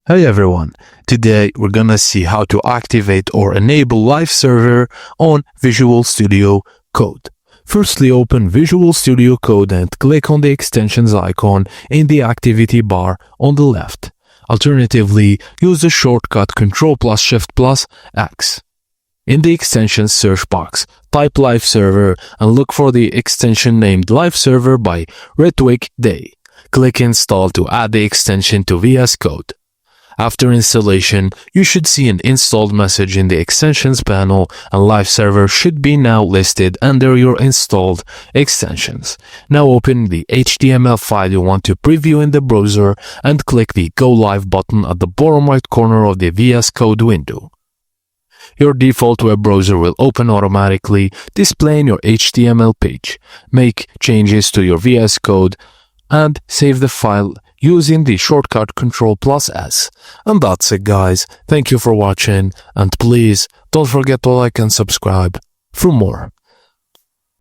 Hey everyone, today we're gonna see how to activate or enable Live Server on Visual Studio Code. Firstly, open Visual Studio Code and click on the extensions icon in the activity bar on the left. Alternatively, use the shortcut Ctrl+Shift+X. In the extensions search box, type Live Server and look for the extension named Live Server by Ritwik Day. Click Install to add the extension to VS Code. After installation, you should see an installed message in the extensions panel, and Live Server should be now listed under your installed extensions. Now open the HTML file you want to preview in the browser and click the Go Live button at the bottom right corner of the VS Code window. Your default web browser will open automatically, displaying your HTML page. Make changes to your VS Code and save the file using the shortcut Ctrl+S. And that's it, guys. Thank you for watching, and please don't forget to like and subscribe for more.